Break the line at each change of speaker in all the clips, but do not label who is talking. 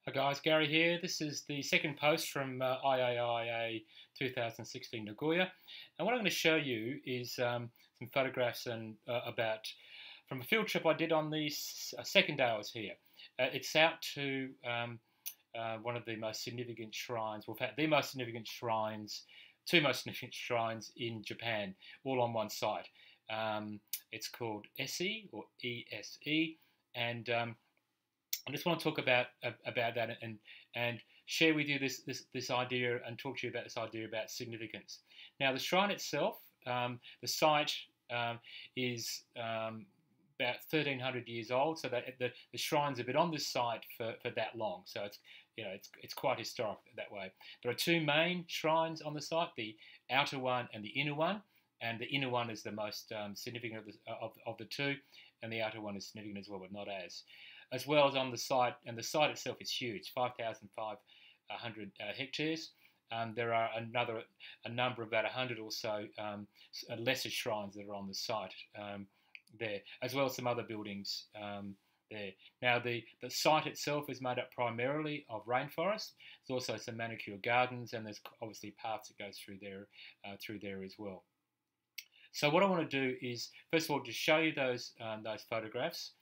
Hi guys, Gary here. This is the second post from IAIA 2016 Nagoya, and what I'm going to show you is some photographs and about from a field trip I did on the second day I was here. It's out to one of the most significant shrines, well, in fact, the most significant shrines, two most significant shrines in Japan, all on one site. It's called ESE or ESE, and I just want to talk about that and share with you this idea and talk to you about this idea about significance. Now, the shrine itself, the site is about 1,300 years old, so that the shrines have been on this site for that long. So it's quite historic that way. There are two main shrines on the site: the outer one and the inner one. And the inner one is the most significant of the two, and the outer one is significant as well, but not as well as on the site. And the site itself is huge, 5,500 hectares. There are a number, about 100 or so lesser shrines that are on the site there, as well as some other buildings there. Now, the site itself is made up primarily of rainforest. There's also some manicured gardens, and there's obviously paths that goes through there as well. So what I want to do is, first of all, just show you those photographs,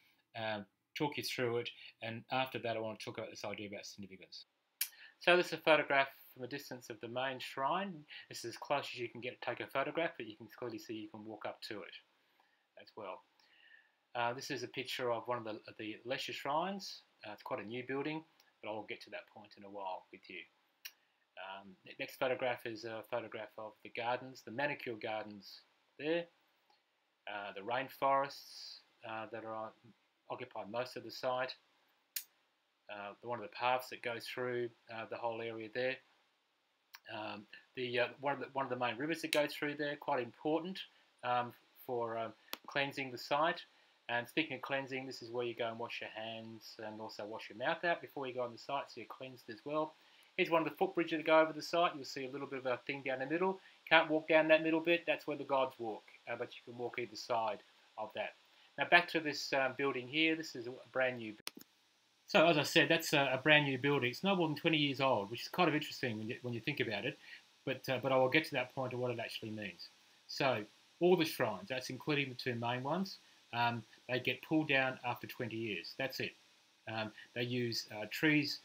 talk you through it, and after that I want to talk about this idea about significance. So this is a photograph from a distance of the main shrine. This is as close as you can get to take a photograph, but you can clearly see you can walk up to it as well. This is a picture of one of the lesser shrines. It's quite a new building, but I'll get to that point in a while with you. The next photograph is a photograph of the gardens, the manicured gardens there, the rainforests that occupy most of the site, one of the paths that goes through the whole area there, one of the main rivers that goes through there, quite important for cleansing the site. And speaking of cleansing, this is where you go and wash your hands and also wash your mouth out before you go on the site, so you're cleansed as well. Here's one of the footbridges that go over the site. You'll see a little bit of a thing down the middle. Can't walk down that middle bit. That's where the gods walk, but you can walk either side of that. Now back to this building here. This is a brand new building. So as I said, that's a brand new building. It's no more than 20 years old, which is kind of interesting when you think about it. But I will get to that point of what it actually means. So all the shrines, that's including the two main ones, they get pulled down after 20 years. That's it. They use trees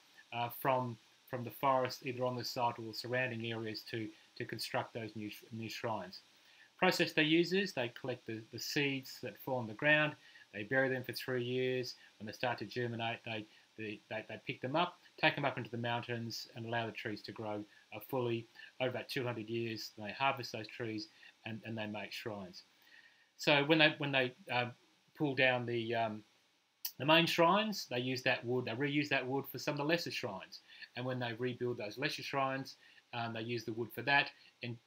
from the forest, either on the site or surrounding areas, to construct those new shrines. Process they use is they collect the seeds that fall on the ground, they bury them for 3 years. When they start to germinate, they pick them up, take them up into the mountains and allow the trees to grow fully over about 200 years. They harvest those trees and they make shrines. So when they pull down the main shrines, they use that wood, they reuse that wood for some of the lesser shrines. And when they rebuild those lesser shrines, they use the wood for that and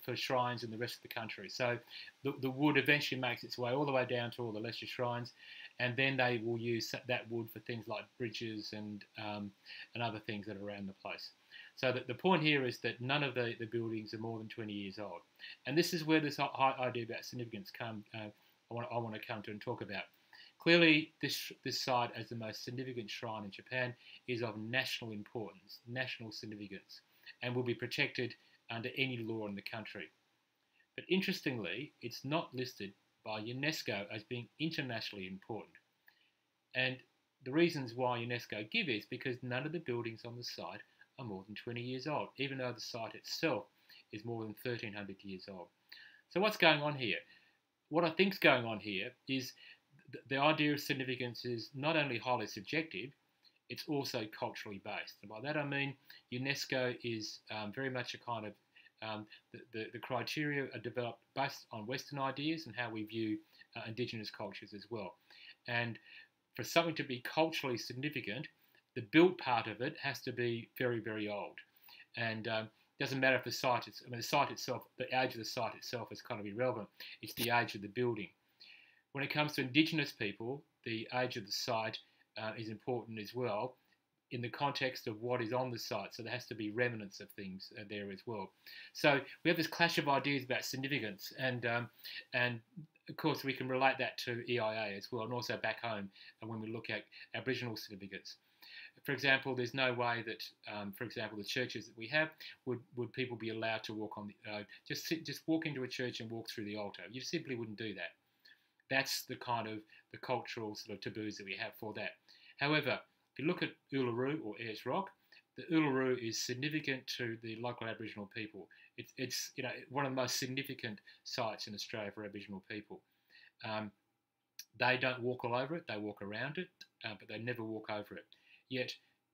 for shrines in the rest of the country. So the wood eventually makes its way all the way down to all the lesser shrines, and then they will use that wood for things like bridges and other ththings that are around the place. So the point here is that none of the buildings are more than 20 years old. And this is where this idea about significance I want to come to and talk about. Clearly, this site, as the most significant shrine in Japan, is of national importance, national significance, and will be protected under any law in the country. But interestingly, it's not listed by UNESCO as being internationally important. And the reasons why UNESCO give is because none of the buildings on the site are more than 20 years old, even though the site itself is more than 1,300 years old. So what's going on here? What I think is going on here is the idea of significance is not only highly subjective, it's also culturally based. And by that I mean UNESCO is very much a kind of, the criteria are developed based on Western ideas and how we view indigenous cultures as well. And for something to be culturally significant, the built part of it has to be very, very old. And doesn't matter if the site itself, the age of the site itself is kind of irrelevant. It's the age of the building. When it comes to indigenous people, the age of the site is important as well in the context of what is on the site. So there has to be remnants of things there as well. So we have this clash of ideas about significance, and of course we can relate that to EIA as well, and also back home when we look at Aboriginal significance. For example, there's no way that, for example, the churches that we have would people be allowed to walk on the just walk into a church and walk through the altar. You simply wouldn't do that. That's the kind of the cultural sort of taboos that we have for that. However, if you look at Uluru or Ayers Rock, the Uluru is significant to the local Aboriginal people. It's one of the most significant sites in Australia for Aboriginal people. They don't walk all over it; they walk around it, but they never walk over it. Yet,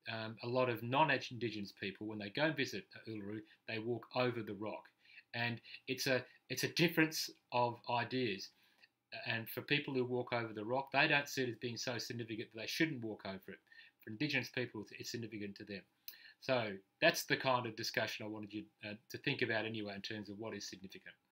a lot of non-Indigenous people, when they go and visit Uluru, they walk over the rock, and it's a difference of ideas. And for people who walk over the rock, they don't see it as being so significant that they shouldn't walk over it. For Indigenous people, it's significant to them. So that's the kind of discussion I wanted you to think about anyway in terms of what is significant.